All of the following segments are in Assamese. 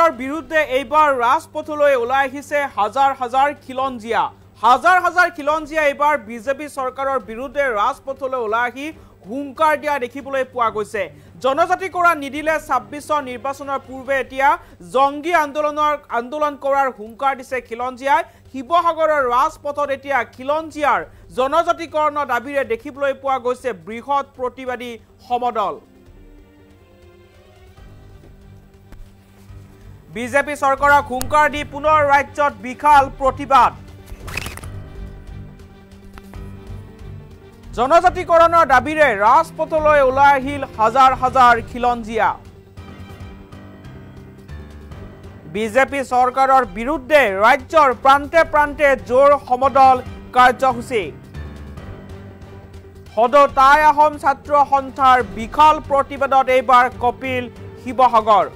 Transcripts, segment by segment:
চৰকাৰৰ বিৰুদ্ধে এইবাৰ ৰাজপথলৈ ওলাই আহিছে হাজাৰ হাজাৰ খিলঞ্জীয়া। হাজাৰ হাজাৰ খিলঞ্জীয়া এইবাৰ বিজেপি চৰকাৰৰ বিৰুদ্ধে ৰাজপথলৈ ওলাই আহি হুংকাৰ দিয়া দেখিবলৈ পোৱা গৈছে। জনজাতিকৰণ নিদিলে ২৬ নিৰ্বাচনৰ পূৰ্বে এতিয়া জংগী আন্দোলন কৰাৰ হুংকাৰ দিছে খিলঞ্জীয়াই। শিৱসাগৰৰ ৰাজপথত এতিয়া খিলঞ্জীয়াৰ জনজাতিকৰণৰ দাবীৰে দেখিবলৈ পোৱা গৈছে বৃহৎ প্ৰতিবাদী সমদল। বিজেপি চৰকাৰক হুংকাৰ দি পুনৰ ৰাজ্যত বিশাল প্ৰতিবাদ। জনজাতিকৰণৰ দাবীৰে ৰাজপথলৈ ওলাই আহিল হাজাৰ হাজাৰ খিলঞ্জীয়া। বিজেপি চৰকাৰৰ বিৰুদ্ধে ৰাজ্যৰ প্ৰান্তে প্ৰান্তে জোৰ সমদল কাৰ্যসূচী। সদৌ টাই আহোম ছাত্ৰ সন্থাৰ বিশাল প্ৰতিবাদত এইবাৰ কপিল শিৱসাগৰ।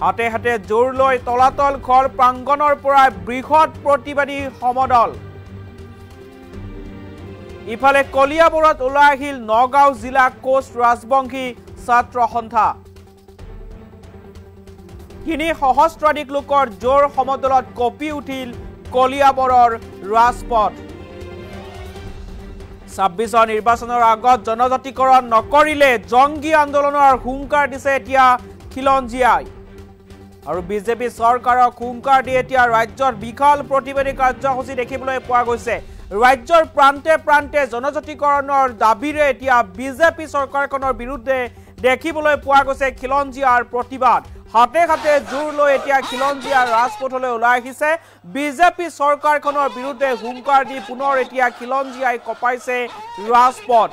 হাতে হাতে জোৰ লৈ তলাতল ঘৰ প্ৰাংগণৰ পৰা বৃহৎ প্ৰতিবাদী সমদল। ইফালে কলিয়াবৰত ওলাই আহিল নগাঁও জিলা কোচ ৰাজবংশী ছাত্ৰ সন্থা। ৩ সহস্ৰাধিক লোকৰ জোৰ সমদলত কঁপি উঠিল কলিয়াবৰৰ ৰাজপথ। ২৬ নিৰ্বাচনৰ আগত জনজাতিকৰণ নকৰিলে জংগী আন্দোলনৰ হুংকাৰ দিছে এতিয়া খিলঞ্জীয়াই। আৰু বিজেপি চৰকাৰক হুংকাৰ দি এতিয়া ৰাজ্যত বিশাল প্ৰতিবাদী কাৰ্যসূচী দেখিবলৈ পোৱা গৈছে। ৰাজ্যৰ প্ৰান্তে প্ৰান্তে জনজাতিকৰণৰ দাবীৰে এতিয়া বিজেপি চৰকাৰখনৰ বিৰুদ্ধে দেখিবলৈ পোৱা গৈছে খিলঞ্জীয়াৰ প্ৰতিবাদ। হাতে হাতে জোৰ লৈ এতিয়া খিলঞ্জীয়া ৰাজপথলৈ ওলাই আহিছে। বিজেপি চৰকাৰখনৰ বিৰুদ্ধে হুংকাৰ দি পুনৰ এতিয়া খিলঞ্জীয়াই কঁপাইছে ৰাজপথ।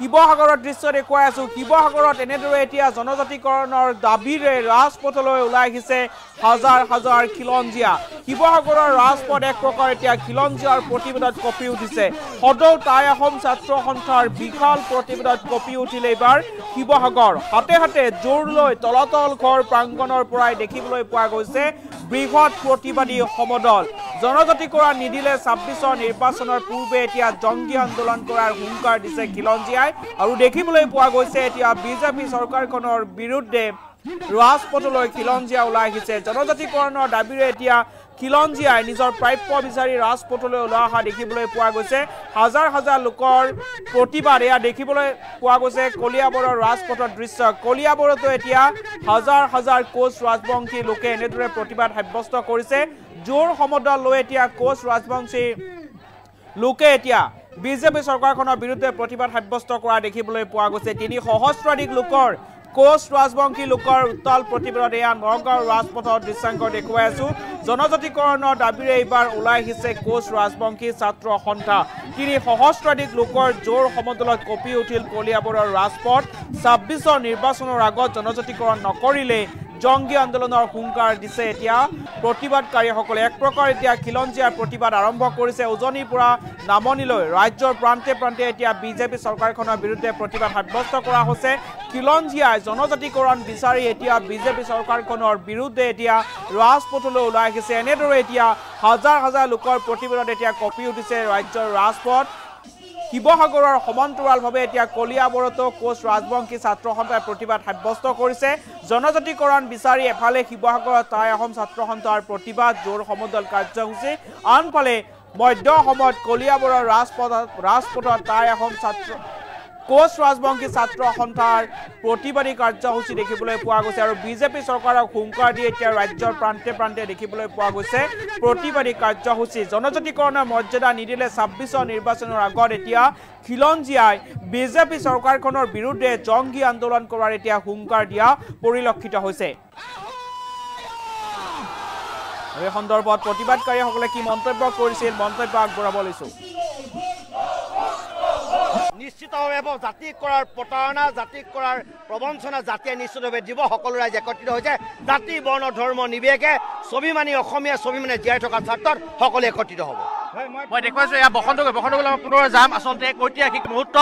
শিৱসাগৰৰ দৃশ্য দেখুৱাই আছো। শিৱসাগৰত এনেদৰে এতিয়া জনজাতিকৰণৰ দাবীৰে ৰাজপথলৈ ওলাই আহিছে হাজাৰ হাজাৰ খিলঞ্জীয়া। শিৱসাগৰৰ ৰাজপথ এক প্ৰকাৰ এতিয়া খিলঞ্জীয়াৰ প্ৰতিবাদত কঁপি উঠিছে। সদৌ টাই আহোম ছাত্ৰ সন্থাৰ বিশাল প্ৰতিবাদত কঁপি উঠিল এইবাৰ শিৱসাগৰ। হাতে হাতে জোৰ লৈ তলাতল ঘৰ প্ৰাংগণৰ পৰাই দেখিবলৈ পোৱা গৈছে বৃহৎ প্ৰতিবাদী সমদল। জনজাতিকৰণ নিদিলে ২৬ নিৰ্বাচনৰ পূৰ্বে এতিয়া জংগী আন্দোলন কৰাৰ হুংকাৰ দিছে খিলঞ্জীয়াই। আৰু দেখিবলৈ পোৱা গৈছে এতিয়া বিজেপি চৰকাৰখনৰ বিৰুদ্ধে ৰাজপথলৈ খিলঞ্জীয়া ওলাই আহিছে। জনজাতিকৰণৰ দাবীৰে এতিয়া খিলঞ্জীয়াই নিজৰ প্ৰাপ্য বিচাৰি ৰাজপথলৈ ওলাই অহা দেখিবলৈ পোৱা গৈছে। হাজাৰ হাজাৰ লোকৰ প্ৰতিবাদ এয়া দেখিবলৈ পোৱা গৈছে কলিয়াবৰৰ ৰাজপথৰ দৃশ্য। কলিয়াবৰতো এতিয়া হাজাৰ হাজাৰ কোচ ৰাজবংশী লোকে এনেদৰে প্ৰতিবাদ সাব্যস্ত কৰিছে। জোৰ সমদল লৈ এতিয়া কোচ ৰাজবংশী লোকে এতিয়া বিজেপি চৰকাৰখনৰ বিৰুদ্ধে প্ৰতিবাদ সাব্যস্ত কৰা দেখিবলৈ পোৱা গৈছে। ৩ সহস্ৰাধিক লোকৰ কোচ ৰাজবংশী লোকৰ উত্তাল প্ৰতিবাদত এয়া নগাঁও ৰাজপথৰ দৃশ্যাংক দেখুৱাই আছো। জনজাতিকৰণৰ দাবীৰে এইবাৰ ওলাই আহিছে কোচ ৰাজবংশী ছাত্ৰ সন্থা। ৩ সহস্ৰাধিক লোকৰ জোৰ সমদলত কঁপি উঠিল কলিয়াবৰৰ ৰাজপথ। ২৬ নিৰ্বাচনৰ আগত জনজাতিকৰণ নকৰিলে জংগী আন্দোলনৰ হুংকাৰ দিছে এতিয়া প্ৰতিবাদকাৰীসকলে। এক প্ৰকাৰ এতিয়া খিলঞ্জীয়াৰ প্ৰতিবাদ আৰম্ভ কৰিছে। উজনিৰ পৰা নামনিলৈ ৰাজ্যৰ প্ৰান্তে প্ৰান্তে এতিয়া বিজেপি চৰকাৰখনৰ বিৰুদ্ধে প্ৰতিবাদ সাব্যস্ত কৰা হৈছে। খিলঞ্জীয়াই জনজাতিকৰণ বিচাৰি এতিয়া বিজেপি চৰকাৰখনৰ বিৰুদ্ধে এতিয়া ৰাজপথলৈ ওলাই আহিছে। এনেদৰে এতিয়া হাজাৰ হাজাৰ লোকৰ প্ৰতিবাদত এতিয়া কঁপি উঠিছে ৰাজ্যৰ ৰাজপথ। শিৱসাগৰৰ সমান্তৰালভাৱে এতিয়া কলিয়াবৰতো কোচ ৰাজবংশী ছাত্ৰ সন্থাই প্ৰতিবাদ সাব্যস্ত কৰিছে। জনজাতিকৰণ বিচাৰি এফালে শিৱসাগৰত টাই আহোম ছাত্ৰ সন্থাৰ প্ৰতিবাদ জোৰ সমদল কাৰ্যসূচী, আনফালে মধ্য অসমত কলিয়াবৰৰ ৰাজপথত টাই আহোম কোচ ৰাজবংশী ছাত্ৰ সন্থাৰ প্ৰতিবাদী কাৰ্যসূচী দেখিবলৈ পোৱা গৈছে। আৰু বিজেপি চৰকাৰক হুংকাৰ দি এতিয়া ৰাজ্যৰ প্ৰান্তে প্ৰান্তে দেখিবলৈ পোৱা গৈছে প্ৰতিবাদী কাৰ্যসূচী। জনজাতিকৰণৰ মৰ্যাদা নিদিলে ২৬ নিৰ্বাচনৰ আগত এতিয়া খিলঞ্জীয়াই বিজেপি চৰকাৰখনৰ বিৰুদ্ধে জংগী আন্দোলন কৰাৰ এতিয়া হুংকাৰ দিয়া পৰিলক্ষিত হৈছে। এই সন্দৰ্ভত প্ৰতিবাদকাৰীসকলে কি মন্তব্য কৰিছিল মন্তব্য আগবঢ়াব লৈছো। নিশ্চিতভাৱে জাতি কৰাৰ প্ৰতাৰণা, জাতি কৰাৰ প্ৰবঞ্চনা জাতিয়ে নিশ্চিতভাৱে দিব। সকলো ৰাইজ একত্ৰিত হৈছে। জাতি বৰ্ণ ধৰ্ম নিৰ্বিশেষে স্বাভিমানী অসমীয়া স্বাভিমানে জীয়াই থকাৰ স্বাৰ্থত সকলোৱে একত্ৰিত হ'ব। মই দেখুৱাইছো এয়া বসন্তগড় পুনৰ যাম আচলতে এক ঐতিহাসিক মুহূৰ্ত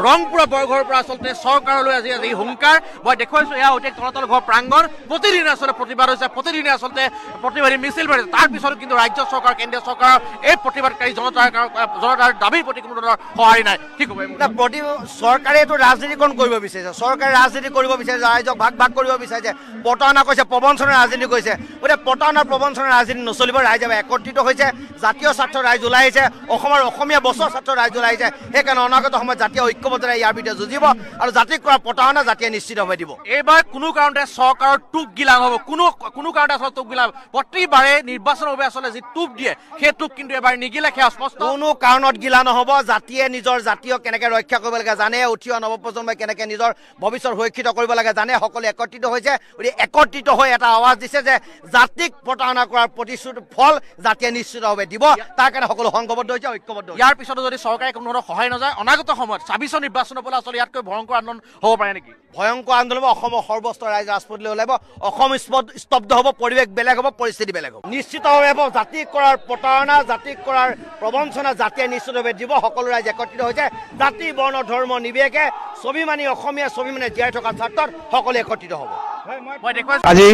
ৰংপুৰা বৰঘৰৰ পৰা আচলতে চৰকাৰলৈ আজি হুংকাৰ মই দেখুৱাইছো এয়া ঐতিহাসিক তলাতল ঘৰ প্ৰাংগণ প্ৰতিদিনে আচলতে প্ৰতিবাদ হৈছে প্ৰতিদিনে আচলতে প্ৰতিবাদী মিছিল মাৰিছে তাৰ পিছত কিন্তু ৰাজ্য চৰকাৰ কেন্দ্ৰীয় চৰকাৰৰ এই প্ৰতিবাদকাৰী জনতাৰ দাবীৰ প্ৰতি কোনো ধৰণৰ সঁহাৰি নাই কি ক'ব চৰকাৰে এইটো ৰাজনীতিকৰণ কৰিব বিচাৰিছে চৰকাৰে ৰাজনীতি কৰিব বিচাৰিছে ৰাইজক ভাগ কৰিব বিচাৰিছে প্ৰতাৰণা কৰিছে প্ৰবঞ্চনাৰ ৰাজনীতি কৰিছে গতিকে প্ৰতাৰণাৰ প্ৰবঞ্চনাৰ ৰাজনীতি নচলিব ৰাইজে একত্ৰিত হৈছে জাতীয় স্বাৰ্থ ৰাইজ ওলাই আহিছে অসমৰ অসমীয়া বছৰ স্বাৰ্থ ৰাইজ ওলাই আহিছে সেইকাৰণে অনাগত সময়ত জাতীয় ঐক্যবদ্ধৰে ইয়াৰ বিৰুদ্ধে যুঁজিব আৰু জাতিক কৰা প্ৰতাৰণা জাতিয়ে নিশ্চিতভাৱে দিব এইবাৰ কোনো কাৰণতে চৰকাৰৰ টোপ গিলা নহ'ব কোনো কাৰণতে আচলতে টোপ গিলা প্ৰতিবাৰে নিৰ্বাচনৰ বাবে আচলতে যি টোপ দিয়ে সেই টোপ কিন্তু এবাৰ নিগিলে সেয়া স্পষ্ট কোনো কাৰণত গিলা নহ'ব জাতিয়ে নিজৰ জাতীয় কেনেকৈ ৰক্ষা কৰিব লাগে জানে উঠি অহা নৱপ্ৰজন্মই কেনেকৈ নিজৰ ভৱিষ্যত সুৰক্ষিত কৰিব লাগে জানে সকলোৱে একত্ৰিত হৈছে গতিকে একত্ৰিত হৈ এটা আৱাজ দিছে যে জাতিক প্ৰতাৰণা কৰাৰ প্ৰতিশ্ৰুতি ফল জাতিয়ে নিশ্চিতভাৱে দিব তাৰ কাৰণে সকলো সংঘবদ্ধ হৈছে ঐক্যবদ্ধ ইয়াৰ পিছতো যদি চৰকাৰে কোনো ধৰণৰ সহায় নযায় অনাগত সময়ত ২৬ নিৰ্বাচনৰ পৰা আচলতে ইয়াতকৈ ভয়ংকৰ আন্দোলন হ'ব পাৰে নেকি ভয়ংকৰ আন্দোলন অসমৰ সৰ্বস্ত ৰাইজ ৰাজপথলৈ ওলাব অসম স্তব্ধ হ'ব পৰিৱেশ বেলেগ হ'ব পৰিস্থিতি বেলেগ হ'ব নিশ্চিতভাৱে হ'ব জাতিক কৰাৰ প্ৰতাৰণা জাতিক কৰাৰ প্ৰবঞ্চনা জাতিয়ে নিশ্চিতভাৱে দিব সকলো ৰাইজ একত্ৰিত হৈছে জাতি বৰ্ণ ধৰ্ম নিৰ্বিশেষে স্বাভিমানী অসমীয়া স্বাভিমানে জীয়াই থকাৰ স্বাৰ্থত সকলোৱে একত্ৰিত হ'ব আজি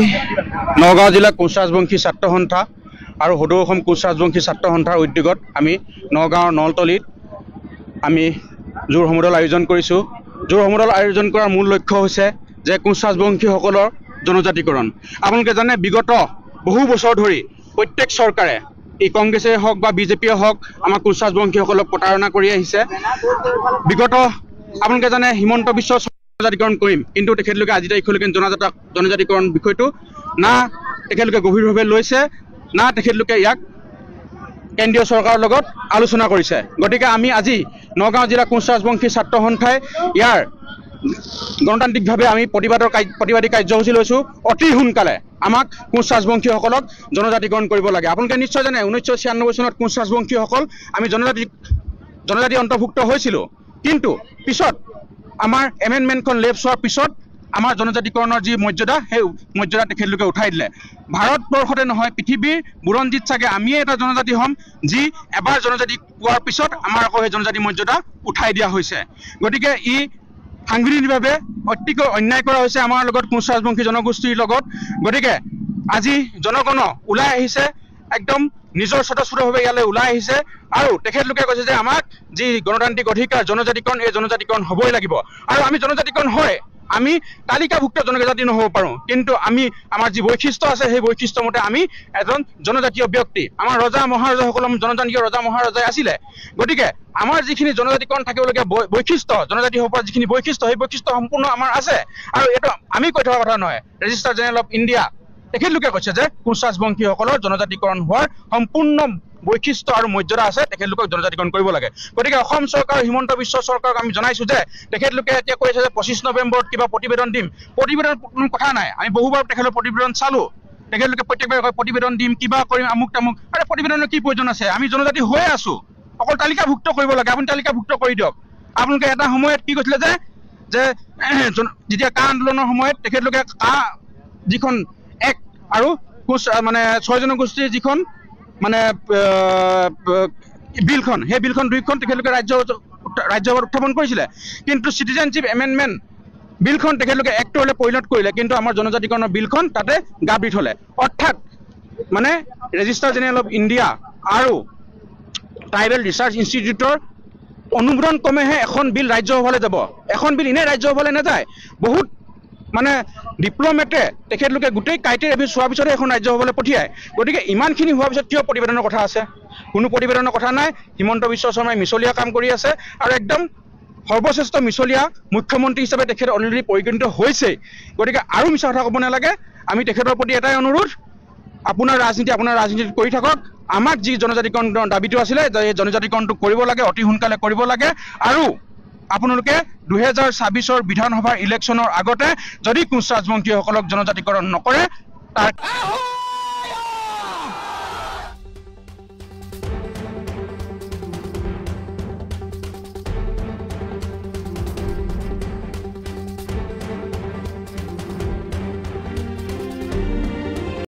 নগাঁও জিলা কোচ ৰাজবংশী ছাত্ৰ সন্থা আৰু সদৌ অসম কোচ ৰাজবংশী ছাত্ৰ সন্থাৰ উদ্যোগত আমি নগাঁৱৰ নলতলিত আমি জোৰ সমদল আয়োজন কৰিছোঁ জোৰ সমদল আয়োজন কৰাৰ মূল লক্ষ্য হৈছে যে কোচ ৰাজবংশীসকলৰ জনজাতিকৰণ আপোনালোকে জানে বিগত বহু বছৰ ধৰি প্ৰত্যেক চৰকাৰে এই কংগ্ৰেছে হওক বা বিজেপিয়ে হওক আমাৰ কোচ ৰাজবংশীসকলক প্ৰতাৰণা কৰি আহিছে বিগত আপোনালোকে জানে হিমন্ত বিশ্ব জনজাতিকৰণ কৰিম কিন্তু তেখেতলোকে আজি তাৰিখলৈকে জনজাতিকৰণ বিষয়টো না তেখেতলোকে গভীৰভাৱে লৈছে না তেখেতলোকে ইয়াক কেন্দ্ৰীয় চৰকাৰৰ লগত আলোচনা কৰিছে গতিকে আমি আজি নগাঁও জিলা কোচ ৰাজবংশী ছাত্ৰ সন্থাই ইয়াৰ গণতান্ত্ৰিকভাৱে আমি প্ৰতিবাদী কাৰ্যসূচী লৈছোঁ অতি সোনকালে আমাক কোচ ৰাজবংশীসকলক জনজাতিকৰণ কৰিব লাগে আপোনালোকে নিশ্চয় জানে 1996 চনত কোচ ৰাজবংশীসকল আমি জনজাতি অন্তৰ্ভুক্ত হৈছিলোঁ কিন্তু পিছত আমাৰ এমেণ্ডমেণ্টখন লেপছ হোৱাৰ পিছত আমাৰ জনজাতিকৰণৰ যি মৰ্যাদা সেই মৰ্যাদা তেখেতলোকে উঠাই দিলে ভাৰতবৰ্ষতে নহয় পৃথিৱীৰ বুৰঞ্জীত চাগে আমিয়ে এটা জনজাতি হ'ম যি এবাৰ জনজাতি পোৱাৰ পিছত আমাৰ আকৌ সেই জনজাতি মৰ্যাদা উঠাই দিয়া হৈছে গতিকে ই সাংবিধানিকভাৱে অতিকৈ অন্যায় কৰা হৈছে আমাৰ লগত কোচ ৰাজবংশী জনগোষ্ঠীৰ লগত গতিকে আজি জনগণ ওলাই আহিছে একদম নিজৰ স্বতঃস্ফূৰ্তভাৱে ইয়ালৈ ওলাই আহিছে আৰু তেখেতলোকে কৈছে যে আমাক যি গণতান্ত্ৰিক অধিকাৰ জনজাতিকৰণ এই জনজাতিকৰণ হ'বই লাগিব আৰু আমি জনজাতিকৰণ হয় আমি তালিকাভুক্ত জনজাতি নহ'ব পাৰোঁ কিন্তু আমি আমাৰ যি বৈশিষ্ট্য আছে সেই বৈশিষ্ট্য মতে আমি এজন জনজাতীয় ব্যক্তি আমাৰ ৰজা মহাৰজাসকল জনজাতীয় ৰজা মহাৰজাই আছিলে গতিকে আমাৰ যিখিনি জনজাতিকৰণ থাকিবলগীয়া বৈশিষ্ট্য জনজাতি হোৱাৰ পৰা যিখিনি বৈশিষ্ট্য সেই বৈশিষ্ট্য সম্পূৰ্ণ আমাৰ আছে আৰু এইটো আমি কৈ থকা কথা নহয় ৰেজিষ্টাৰ জেনেৰেল অফ ইণ্ডিয়া তেখেতলোকে কৈছে যে কোচ ৰাজবংশীসকলৰ জনজাতিকৰণ হোৱাৰ সম্পূৰ্ণ বৈশিষ্ট্য আৰু মৰ্যাদা আছে তেখেতলোকক জনজাতিকৰণ কৰিব লাগে গতিকে অসম চৰকাৰ হিমন্ত বিশ্ব চৰকাৰক আমি জনাইছোঁ যে তেখেতলোকে এতিয়া কৈ আছে যে 25 নৱেম্বৰত কিবা প্ৰতিবেদন দিম প্ৰতিবেদন কোনো কথা নাই আমি বহুবাৰ তেখেতৰ প্ৰতিবেদন চালোঁ তেখেতলোকে প্ৰত্যেকবাৰে কয় প্ৰতিবেদন দিম কিবা কৰিম আমুক তামুক আৰে প্ৰতিবেদনৰ কি প্ৰয়োজন আছে আমি জনজাতি হৈয়ে আছোঁ অকল তালিকাভুক্ত কৰিব লাগে আপুনি তালিকাভুক্ত কৰি দিয়ক আপোনালোকে এটা সময়ত কি কৈছিলে যে যেতিয়া কা আন্দোলনৰ সময়ত তেখেতলোকে কা যিখন এক আৰু কোচ মানে 6 জনগোষ্ঠীৰ যিখন মানে বিলখন সেই বিলখন দুইখন তেখেতলোকে ৰাজ্যসভাত উত্থাপন কৰিছিলে কিন্তু চিটিজেনশ্বিপ এমেণ্ডমেণ্ট বিলখন তেখেতলোকে এক্টলৈ পৰিণত কৰিলে কিন্তু আমাৰ জনজাতিকৰণৰ বিলখন তাতে গাবি থলে অৰ্থাৎ মানে ৰেজিষ্টাৰ জেনেৰেল অফ ইণ্ডিয়া আৰু ট্ৰাইবেল ৰিচাৰ্চ ইনষ্টিটিউটৰ অনুমোদন ক্ৰমেহে এখন বিল ৰাজ্যসভালৈ যাব এখন বিল এনেই ৰাজ্যসভালৈ নাযায় বহুত মানে ডিপ্ল'মেটে তেখেতলোকে গোটেই ক্ৰাইটেৰিয়া চোৱাৰ পিছতহে এখন ৰাজ্যসভালৈ পঠিয়ায় গতিকে ইমানখিনি হোৱাৰ পিছত কিয় প্ৰতিবেদনৰ কথা আছে কোনো প্ৰতিবেদনৰ কথা নাই হিমন্ত বিশ্ব শৰ্মাই মিছলীয়া কাম কৰি আছে আৰু একদম সৰ্বশ্ৰেষ্ঠ মিছলীয়া মুখ্যমন্ত্ৰী হিচাপে তেখেত অলৰেডি পৰিগণিত হৈছে গতিকে আৰু মিছা কথা ক'ব নালাগে আমি তেখেতৰ প্ৰতি এটাই অনুৰোধ আপোনাৰ ৰাজনীতি কৰি থাকক আমাক যি জনজাতিকৰণৰ দাবীটো আছিলে যে এই জনজাতিকৰণটো কৰিব লাগে অতি সোনকালে কৰিব লাগে আৰু আপোনালোকে 2026 বিধানসভাৰ ইলেকশ্যনৰ আগতে যদি কোচ ৰাজবংশীসকলক জনজাতিকৰণ নকৰে তাৰ